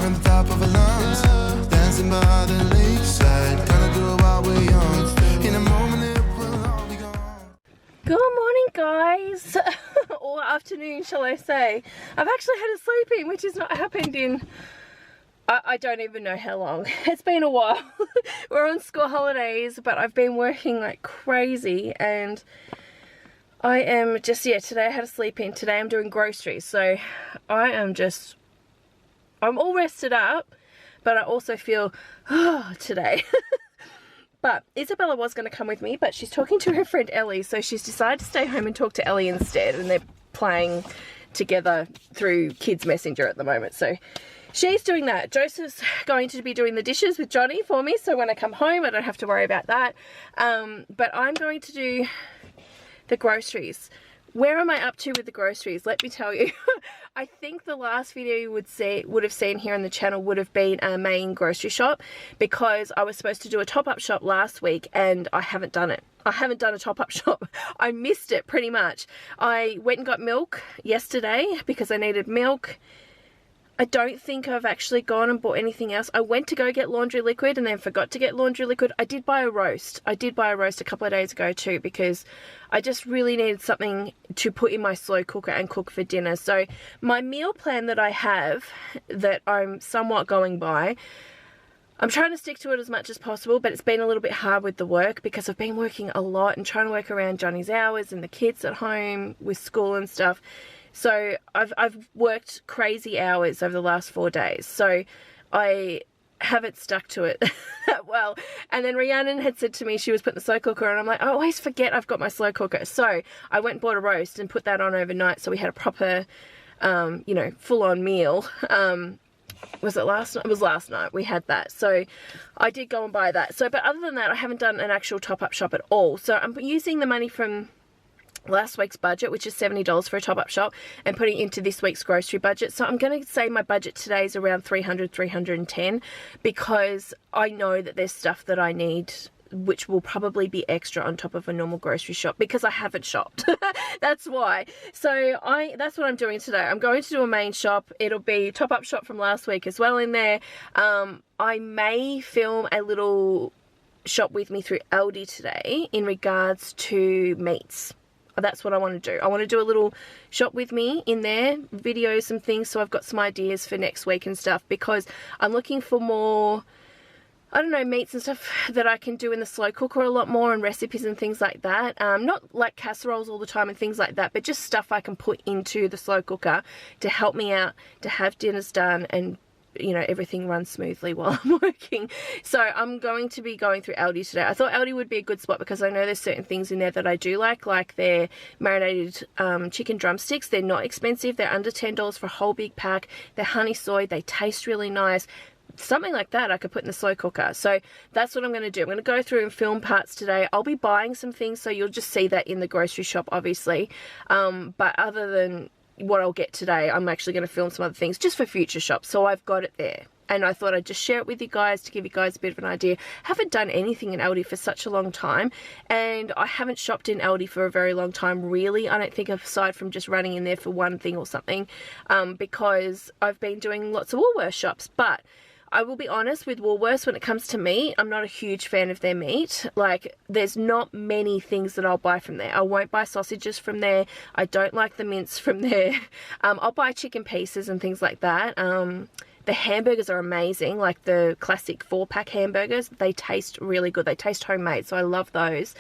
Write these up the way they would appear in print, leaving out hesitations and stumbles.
on top of a lungs, dancing by the lakeside, gonna do it while we're young. In a moment it will all be gone. Good morning, guys. Or afternoon, shall I say. I've actually had a sleep in, which has not happened in I don't even know how long. It's been a while. We're on school holidays, but I've been working like crazy, and I am just, yeah, today I had a sleep in. Today I'm doing groceries, so I'm all rested up, but I also feel, today. But Isabella was going to come with me, but she's talking to her friend Ellie, so she's decided to stay home and talk to Ellie instead, and they're playing together through Kids Messenger at the moment, so she's doing that. Joseph's going to be doing the dishes with Johnny for me, so when I come home I don't have to worry about that. But I'm going to do the groceries. Where am I up to with the groceries? Let me tell you. I think the last video you would have seen here on the channel would have been our main grocery shop, because I was supposed to do a top-up shop last week and I haven't done it. I haven't done a top-up shop. I missed it pretty much. I went and got milk yesterday because I needed milk. I don't think I've actually gone and bought anything else. I went to go get laundry liquid and then forgot to get laundry liquid. I did buy a roast. I did buy a roast a couple of days ago too, because I just really needed something to put in my slow cooker and cook for dinner. So my meal plan that I have, that I'm somewhat going by, I'm trying to stick to it as much as possible, but it's been a little bit hard with the work because I've been working a lot and trying to work around Johnny's hours and the kids at home with school and stuff. So I've worked crazy hours over the last 4 days, so I haven't stuck to it that well. And then Rhiannon had said to me she was putting the slow cooker on, and I'm like, I always forget I've got my slow cooker. So I went and bought a roast and put that on overnight, so we had a proper, you know, full-on meal. Was it last night? It was last night we had that. So I did go and buy that. So, but other than that, I haven't done an actual top-up shop at all. So I'm using the money from last week's budget, which is $70 for a top-up shop, and putting it into this week's grocery budget. So I'm going to say my budget today is around $310, because I know that there's stuff that I need which will probably be extra on top of a normal grocery shop, because I haven't shopped. That's why. So that's what I'm doing today. I'm going to do a main shop. It'll be top-up shop from last week as well in there. I may film a little shop with me through Aldi today in regards to meats. That's what I want to do. I want to do a little shop with me in there, video some things, so I've got some ideas for next week and stuff, because I'm looking for more, I don't know, meats and stuff that I can do in the slow cooker a lot more, and recipes and things like that. Not like casseroles all the time and things like that, but just stuff I can put into the slow cooker to help me out to have dinners done and, you know, everything runs smoothly while I'm working. So I'm going to be going through Aldi today. I thought Aldi would be a good spot because I know there's certain things in there that I do like their marinated chicken drumsticks. They're not expensive. They're under $10 for a whole big pack. They're honey soy. They taste really nice. Something like that I could put in the slow cooker. So that's what I'm going to do. I'm going to go through and film parts today. I'll be buying some things, so you'll just see that in the grocery shop, obviously. But other than what I'll get today, I'm actually going to film some other things just for future shops, so I've got it there. And I thought I'd just share it with you guys to give you guys a bit of an idea. Haven't done anything in Aldi for such a long time, and I haven't shopped in Aldi for a very long time, really. I don't think, aside from just running in there for one thing or something, because I've been doing lots of Woolworths shops. But I will be honest, with Woolworths, when it comes to meat, I'm not a huge fan of their meat. Like, there's not many things that I'll buy from there. I won't buy sausages from there. I don't like the mince from there. I'll buy chicken pieces and things like that. The hamburgers are amazing, like the classic 4-pack hamburgers. They taste really good. They taste homemade, so I love those.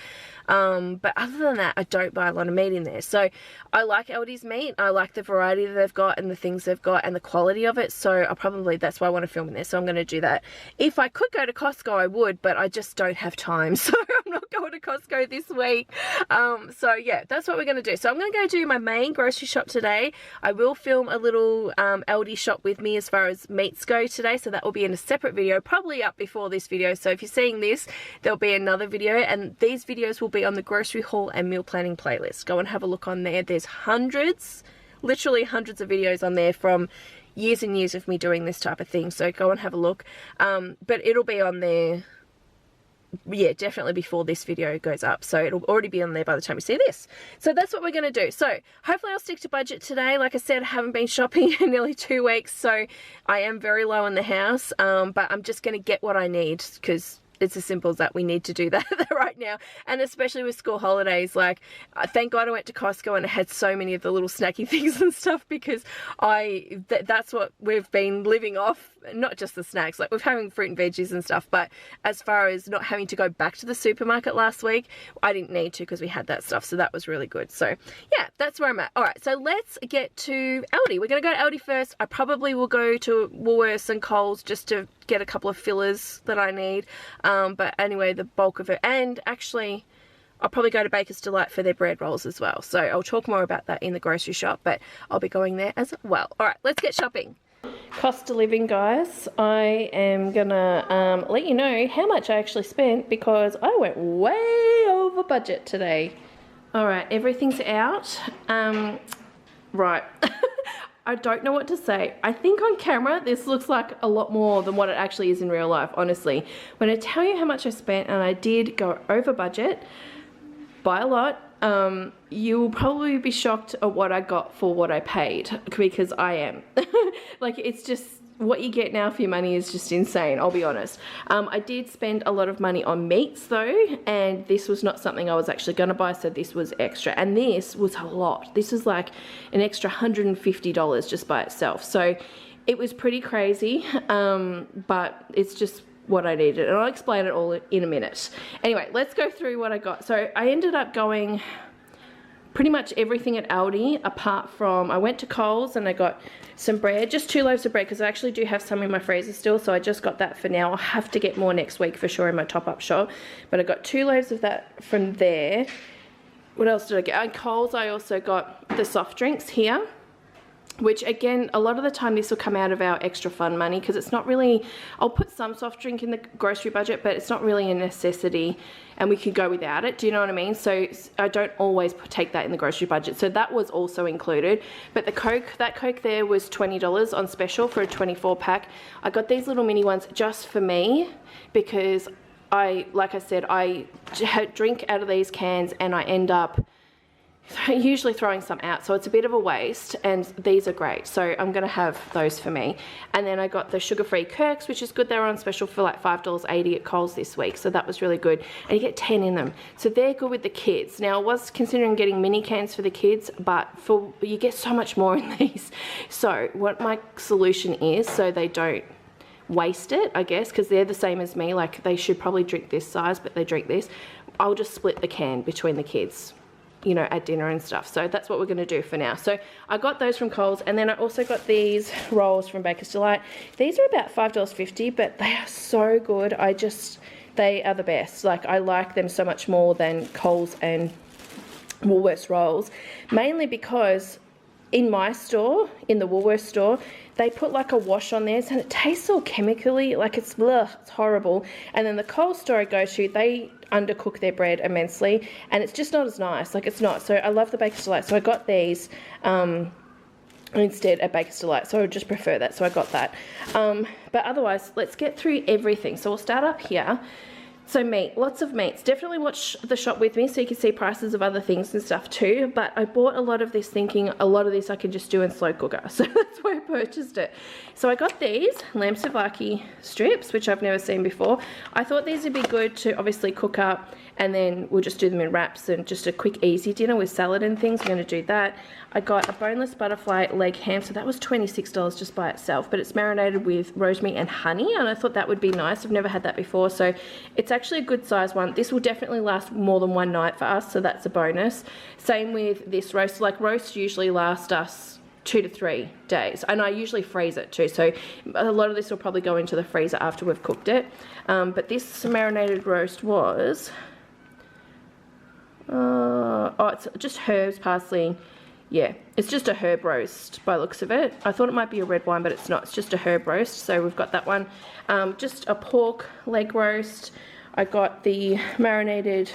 But other than that, I don't buy a lot of meat in there. So I like Aldi's meat. I like the variety that they've got and the things they've got and the quality of it. So that's why I want to film in there. So I'm going to do that. If I could go to Costco, I would, but I just don't have time. So I'm not going to Costco this week. So yeah, that's what we're going to do. So I'm going to go do my main grocery shop today. I will film a little Aldi shop with me as far as meats go today. So that will be in a separate video, probably up before this video. So if you're seeing this, there'll be another video, and these videos will be on the grocery haul and meal planning playlist. Go and have a look on there. There's hundreds, literally hundreds of videos on there from years and years of me doing this type of thing. So go and have a look. But it'll be on there yeah, definitely before this video goes up. So it'll already be on there by the time you see this. So that's what we're going to do. So hopefully I'll stick to budget today. Like I said, I haven't been shopping in nearly 2 weeks, so I am very low in the house, but I'm just going to get what I need, because it's as simple as that. We need to do that right now, and especially with school holidays. Like, thank God I went to Costco and I had so many of the little snacky things and stuff, because that's what we've been living off. Not just the snacks, like we're having fruit and veggies and stuff, but as far as not having to go back to the supermarket last week, I didn't need to because we had that stuff, so that was really good. So yeah, that's where I'm at. All right, so let's get to Aldi. We're going to go to Aldi first. I probably will go to Woolworths and Coles just to get a couple of fillers that I need, but anyway, the bulk of it, and actually I'll probably go to Baker's Delight for their bread rolls as well. So I'll talk more about that in the grocery shop, but I'll be going there as well. All right, let's get shopping. Cost of living, guys. I am gonna let you know how much I actually spent, because I went way over budget today. All right, everything's out. Right. I don't know what to say. I think on camera this looks like a lot more than what it actually is in real life, honestly. When I tell you how much I spent, and I did go over budget by a lot, you will probably be shocked at what I got for what I paid, because I am. Like, it's just, what you get now for your money is just insane, I'll be honest. I did spend a lot of money on meats though, and this was not something I was actually going to buy, so this was extra. And this was a lot. This was like an extra $150 just by itself. So it was pretty crazy, but it's just what I needed, and I'll explain it all in a minute. Anyway, let's go through what I got. So I ended up going pretty much everything at Aldi, apart from, I went to Coles and I got some bread, just 2 loaves of bread, because I actually do have some in my freezer still, so I just got that for now. I'll have to get more next week for sure in my top-up shop, but I got 2 loaves of that from there. What else did I get? At Coles I also got the soft drinks here, which again, a lot of the time this will come out of our extra fun money, because it's not really, I'll put some soft drink in the grocery budget, but it's not really a necessity, and we could go without it, do you know what I mean? So I don't always take that in the grocery budget, so that was also included. But the Coke, that Coke there was $20 on special for a 24 pack. I got these little mini ones just for me, because like I said, I drink out of these cans and I end up usually throwing some out, so it's a bit of a waste, and these are great, so I'm gonna have those for me. And then I got the sugar-free Kirks, which is good. They were on special for like $5.80 at Coles this week, so that was really good, and you get 10 in them, so they're good with the kids. Now I was considering getting mini cans for the kids, but you get so much more in these. So what my solution is, so they don't waste it, I guess, because they're the same as me, like they should probably drink this size, but they drink this, I'll just split the can between the kids, you know, at dinner and stuff. So that's what we're going to do for now. So I got those from Coles, and then I also got these rolls from Baker's Delight. These are about $5.50, but they are so good. They are the best. Like, I like them so much more than Coles and Woolworths rolls, mainly because in my store, in the Woolworths store, they put like a wash on theirs and it tastes all chemically, like it's horrible. And then the Coles store I go to, they undercook their bread immensely, and it's just not as nice, like it's not. So I love the Baker's Delight, so I got these instead at Baker's Delight, so I would just prefer that, so I got that. But otherwise, let's get through everything. So we'll start up here. So meat, lots of meats. Definitely watch the shop with me so you can see prices of other things and stuff too. But I bought a lot of this thinking a lot of this I can just do in slow cooker. So that's why I purchased it. So I got these lamb souvlaki strips, which I've never seen before. I thought these would be good to obviously cook up, and then we'll just do them in wraps and just a quick easy dinner with salad and things. I'm going to do that. I got a boneless butterfly leg ham, so that was $26 just by itself, but it's marinated with rosemary and honey, and I thought that would be nice. I've never had that before, so it's actually a good size one. This will definitely last more than one night for us, so that's a bonus. Same with this roast. Like, roasts usually last us 2 to 3 days, and I usually freeze it too, so a lot of this will probably go into the freezer after we've cooked it. But this marinated roast was it's just herbs, parsley. Yeah, it's just a herb roast by the looks of it. I thought it might be a red wine, but it's not. It's just a herb roast, so we've got that one. Just a pork leg roast. I got the marinated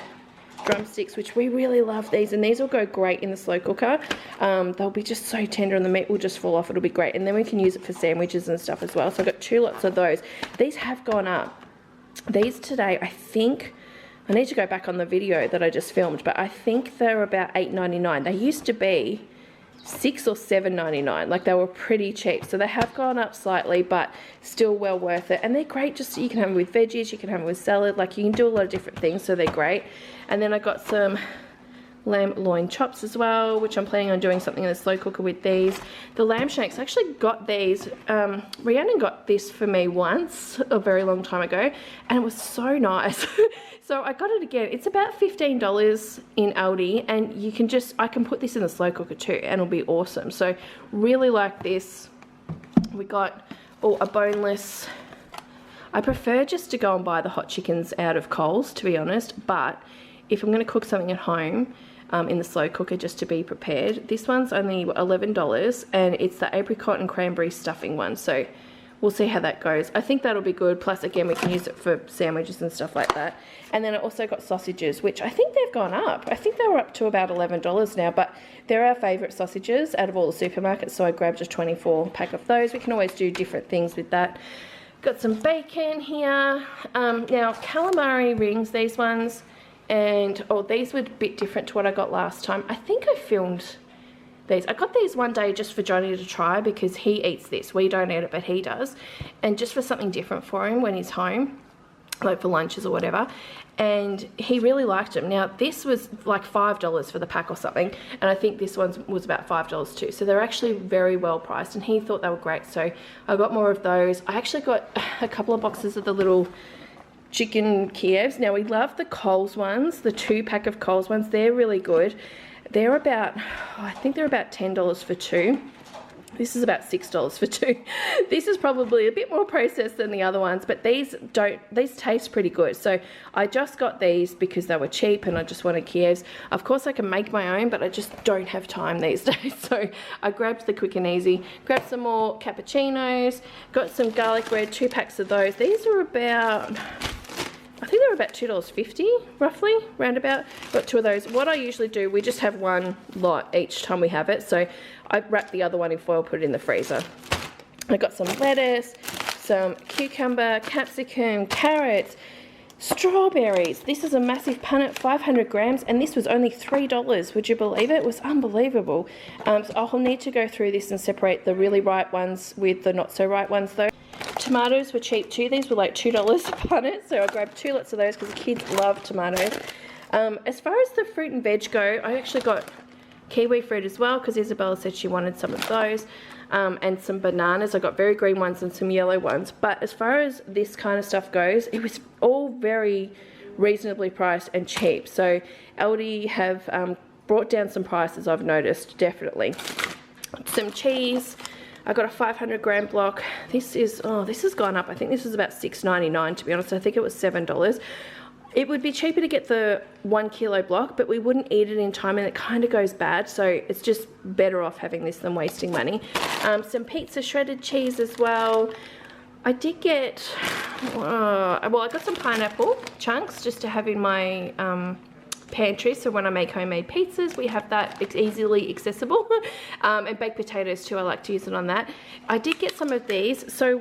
drumsticks, which we really love these, and these will go great in the slow cooker. They'll be just so tender, and the meat will just fall off. It'll be great, and then we can use it for sandwiches and stuff as well. So I got 2 lots of those. These have gone up These today, I think, I need to go back on the video that I just filmed, but I think they're about $8.99. They used to be $6 or $7.99. Like, they were pretty cheap, so they have gone up slightly, but still well worth it. And they're great, just you can have them with veggies, you can have them with salad, like you can do a lot of different things, so they're great. And then I got some lamb loin chops as well, which I'm planning on doing something in the slow cooker with these. The lamb shanks, I actually got these, Rhiannon got this for me once a very long time ago, and it was so nice. So I got it again. It's about $15 in Aldi, and you can just, I can put this in the slow cooker too, and it'll be awesome. So really like this. We got a boneless. I prefer just to go and buy the hot chickens out of Coles, to be honest, but if I'm going to cook something at home in the slow cooker just to be prepared, this one's only $11, and it's the apricot and cranberry stuffing one, so we'll see how that goes. I think that'll be good, plus again we can use it for sandwiches and stuff like that. And then I also got sausages, which I think they've gone up. I think they were up to about $11 now, but they're our favourite sausages out of all the supermarkets, so I grabbed a 24 pack of those. We can always do different things with that. Got some bacon here. Now calamari rings, these ones, and these were a bit different to what I got last time. I think I filmed these. I got these one day just for Johnny to try because he eats this. We don't eat it, but he does. And just for something different for him when he's home, like for lunches or whatever. And he really liked them. Now this was like $5 for the pack or something, and I think this one was about $5 too. So they're actually very well priced, and he thought they were great. So I got more of those. I actually got a couple of boxes of the little chicken Kievs. Now we love the Coles ones, the 2-pack of Coles ones. They're really good. They're about, I think they're about $10 for 2. This is about $6 for 2. This is probably a bit more processed than the other ones, but these taste pretty good. So I just got these because they were cheap and I just wanted Kievs. Of course I can make my own, but I just don't have time these days. So I grabbed the quick and easy, grabbed some more cappuccinos, got some garlic bread, 2 packs of those. These are about, I think they were about $2.50 roughly, roundabout. Got 2 of those. What I usually do, we just have one lot each time we have it. So I wrap the other one in foil, put it in the freezer. I got some lettuce, some cucumber, capsicum, carrots, strawberries. This is a massive punnet, 500 grams, and this was only $3. Would you believe it? It was unbelievable. So I'll need to go through this and separate the really ripe ones with the not so ripe ones though. Tomatoes were cheap too. These were like $2 a punnet, so I grabbed 2 lots of those because the kids love tomatoes. As far as the fruit and veg go, I actually got kiwi fruit as well because Isabella said she wanted some of those, and some bananas. I got very green ones and some yellow ones. But as far as this kind of stuff goes, it was all very reasonably priced and cheap. So Aldi have brought down some prices, I've noticed, definitely. Some cheese. I got a 500 gram block. This has gone up. I think this was about $6.99 to be honest. I think it was $7. It would be cheaper to get the 1 kilo block, but we wouldn't eat it in time and it kind of goes bad. So it's just better off having this than wasting money. Some pizza shredded cheese as well. I did get, well, I got some pineapple chunks just to have in my pantry, so when I make homemade pizzas we have that. It's easily accessible. And baked potatoes too, I like to use it on that. I did get some of these. So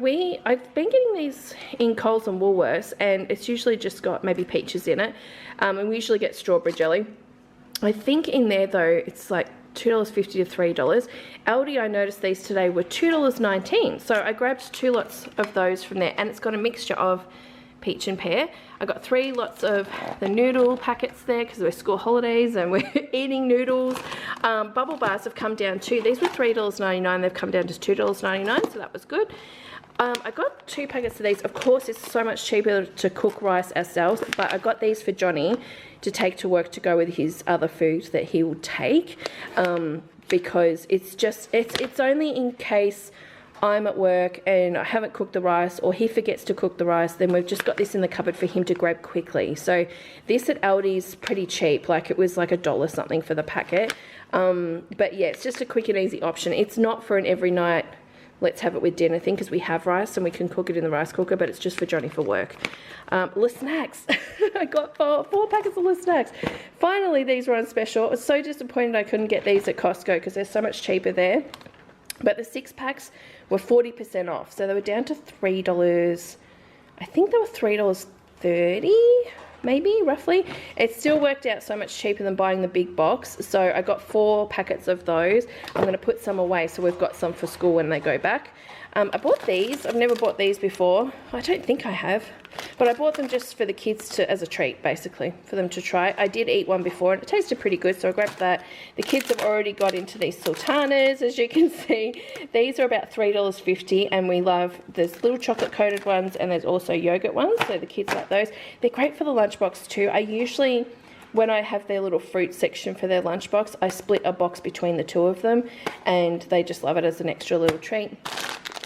I've been getting these in Coles and Woolworths, and it's usually just got maybe peaches in it, and we usually get strawberry jelly. I think in there though it's like $2.50 to $3. Aldi, I noticed these today were $2.19, so I grabbed 2 lots of those from there, and it's got a mixture of peach and pear. I got 3 lots of the noodle packets there because we're school holidays and we're eating noodles. Bubble bars have come down too. These were $3.99. They've come down to $2.99, so that was good. I got 2 packets of these. Of course, it's so much cheaper to cook rice ourselves, but I got these for Johnny to take to work to go with his other food that he will take, because it's only in case I'm at work and I haven't cooked the rice, or he forgets to cook the rice, then we've just got this in the cupboard for him to grab quickly. So this at Aldi's pretty cheap, like it was like $1 something for the packet. But yeah, it's just a quick and easy option. It's not for an every night let's have it with dinner thing, because we have rice and we can cook it in the rice cooker, but it's just for Johnny for work. Le Snacks. I got 4 packets of Le Snacks. Finally, these were on special. I was so disappointed I couldn't get these at Costco because they're so much cheaper there. But the 6 packs were 40% off, so they were down to $3. I think they were $3.30 $1.30 maybe, roughly. It still worked out so much cheaper than buying the big box, so I got 4 packets of those. I'm going to put some away so we've got some for school when they go back. I bought these. I've never bought these before. I don't think I have, but I bought them just for the kids to, as a treat, basically, for them to try. I did eat one before and it tasted pretty good, so I grabbed that. The kids have already got into these sultanas, as you can see. These are about $3.50, and we love, there's little chocolate coated ones and there's also yogurt ones, so the kids like those. They're great for the lunchbox too. I usually, when I have their little fruit section for their lunchbox, I split a box between the 2 of them, and they just love it as an extra little treat.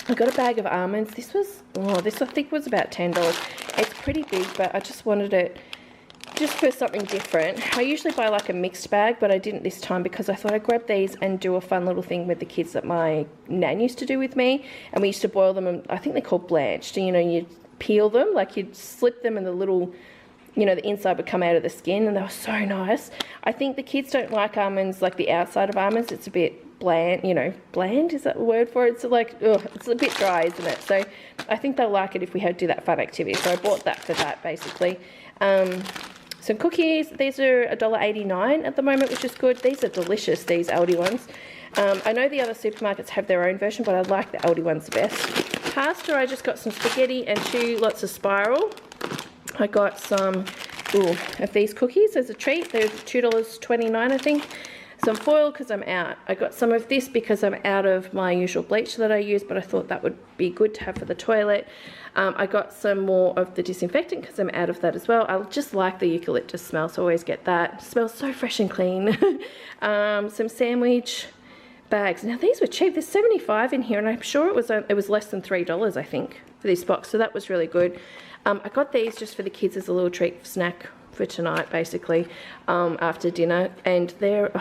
I got a bag of almonds. This was, this I think was about $10. It's pretty big, but I just wanted it just for something different. I usually buy like a mixed bag, but I didn't this time because I thought I'd grab these and do a fun little thing with the kids that my nan used to do with me. And we used to boil them, and I think they're called blanched. You know, you'd peel them, like you'd slip them and the little, you know, the inside would come out of the skin, and they were so nice. I think the kids don't like almonds, like the outside of almonds. It's a bit bland, you know, bland, is that the word for it? It's like, ugh, it's a bit dry, isn't it? So I think they'll like it if we had to do that fun activity. So I bought that for that, basically. Some cookies. These are $1.89 at the moment, which is good. These are delicious, these Aldi ones. I know the other supermarkets have their own version, but I like the Aldi ones the best. Pasta, I just got some spaghetti and 2 lots of spiral. I got some of these cookies as a treat. They're $2.29, I think. Some foil because I'm out. I got some of this because I'm out of my usual bleach that I use, but I thought that would be good to have for the toilet. I got some more of the disinfectant because I'm out of that as well. I just like the eucalyptus smell, so I always get that. It smells so fresh and clean. Some sandwich bags. Now these were cheap. There's 75 in here, and I'm sure it was less than $3, I think, for this box. So that was really good. I got these just for the kids as a little treat snack for tonight, basically, after dinner, and they're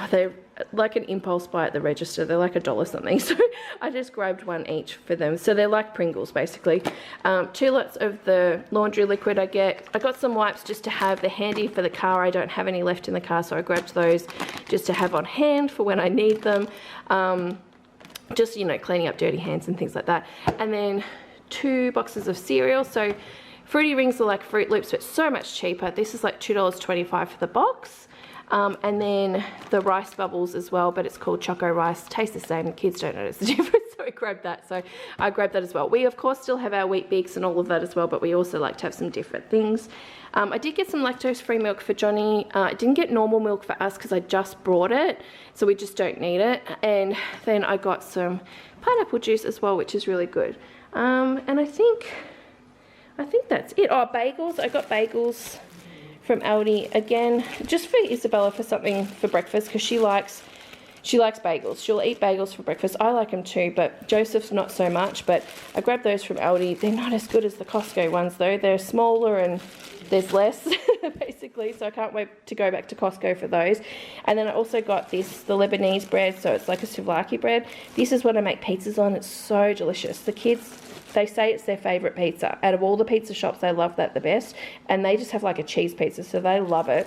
like an impulse buy at the register. They're like $1 something, so I just grabbed 1 each for them. So they're like Pringles, basically. 2 lots of the laundry liquid I got some wipes just to have. They're handy for the car. I don't have any left in the car, so I grabbed those just to have on hand for when I need them. Just, you know, cleaning up dirty hands and things like that. And then 2 boxes of cereal. So Fruity Rings are like Fruit Loops, but so much cheaper. This is like $2.25 for the box. And then the rice bubbles as well, but it's called Choco Rice. Tastes the same. The kids don't notice the difference, so I grabbed that. So I grabbed that as well. We, of course, still have our Wheat Bix and all of that as well, but we also like to have some different things. I did get some lactose-free milk for Johnny. I didn't get normal milk for us because I just brought it, so we just don't need it. And then I got some pineapple juice as well, which is really good. And I think that's it. Oh, bagels. I got bagels from Aldi again, just for Isabella for something for breakfast, because she likes bagels. She'll eat bagels for breakfast. I like them too, but Joseph's not so much. But I grabbed those from Aldi. They're not as good as the Costco ones though. They're smaller and there's less basically, so I can't wait to go back to Costco for those. And then I also got the Lebanese bread, so it's like a souvlaki bread. This is what I make pizzas on. It's so delicious. The kids, they say it's their favourite pizza. Out of all the pizza shops, they love that the best. And they just have like a cheese pizza, so they love it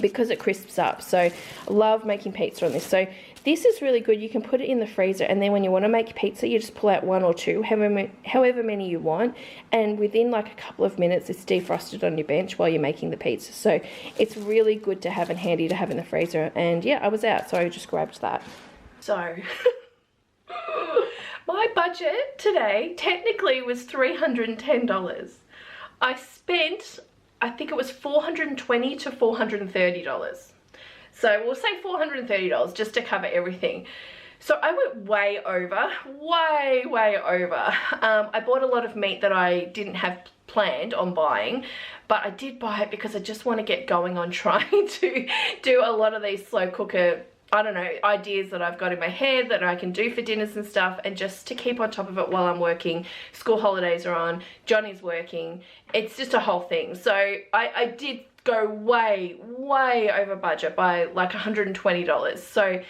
because it crisps up. So I love making pizza on this. So this is really good. You can put it in the freezer, and then when you want to make pizza, you just pull out 1 or 2, however many you want. And within like a couple of minutes, it's defrosted on your bench while you're making the pizza. So it's really good to have and handy to have in the freezer. And yeah, I was out, so I just grabbed that. So my budget today technically was $310. I spent, I think it was $420 to $430. So we'll say $430 just to cover everything. So I went way over, way over. I bought a lot of meat that I didn't have planned on buying, but I did buy it because I just want to get going on trying to do a lot of these slow cooker, I don't know, ideas that I've got in my head that I can do for dinners and stuff, and just to keep on top of it while I'm working. School holidays are on, Johnny's working, it's just a whole thing. So I did go way over budget by like $120. So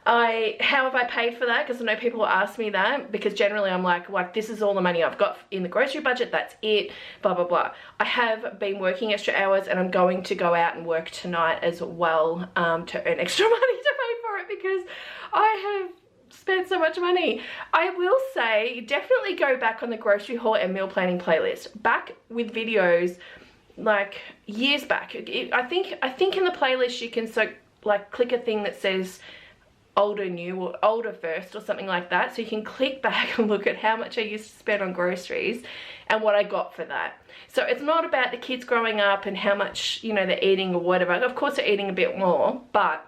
how have I paid for that? Because I know people will ask me that, because generally I'm like this is all the money I've got in the grocery budget, that's it, blah blah blah. I have been working extra hours, and I'm going to go out and work tonight as well to earn extra money to pay for it, because I have spent so much money. I will say definitely go back on the grocery haul and meal planning playlist, back with videos like years back. I think in the playlist you can like click a thing that says older new or older first or something like that, so you can click back and look at how much I used to spend on groceries and what I got for that. So it's not about the kids growing up and how much, you know, they're eating or whatever. Of course they're eating a bit more, but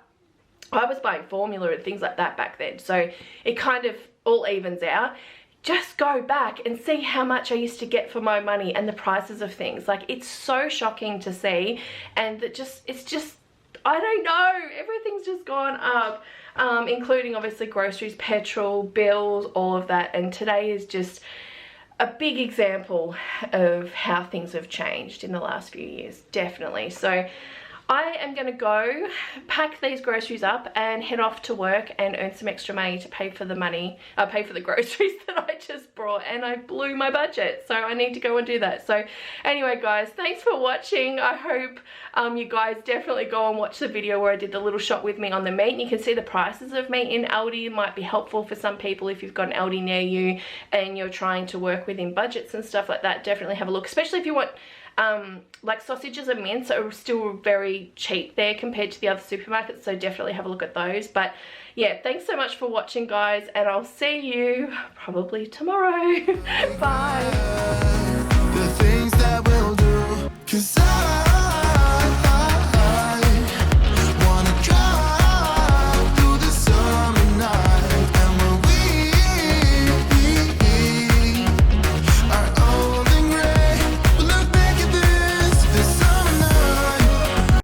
I was buying formula and things like that back then, so it kind of all evens out. Just go back and see how much I used to get for my money and the prices of things. Like, it's so shocking to see, and it's just, I don't know, everything's just gone up, including obviously groceries, petrol, bills, all of that. And today is just a big example of how things have changed in the last few years, definitely. So I am going to go pack these groceries up and head off to work and earn some extra money to pay for the groceries that I just brought, and I blew my budget, so I need to go and do that. So anyway guys, thanks for watching. I hope you guys definitely go and watch the video where I did the little shop with me on the meat, and you can see the prices of meat in Aldi. It might be helpful for some people if you've got an Aldi near you and you're trying to work within budgets and stuff like that. Definitely have a look, especially if you want like sausages and mince are still very cheap there compared to the other supermarkets, so definitely have a look at those. But yeah, thanks so much for watching guys, and I'll see you probably tomorrow. Bye.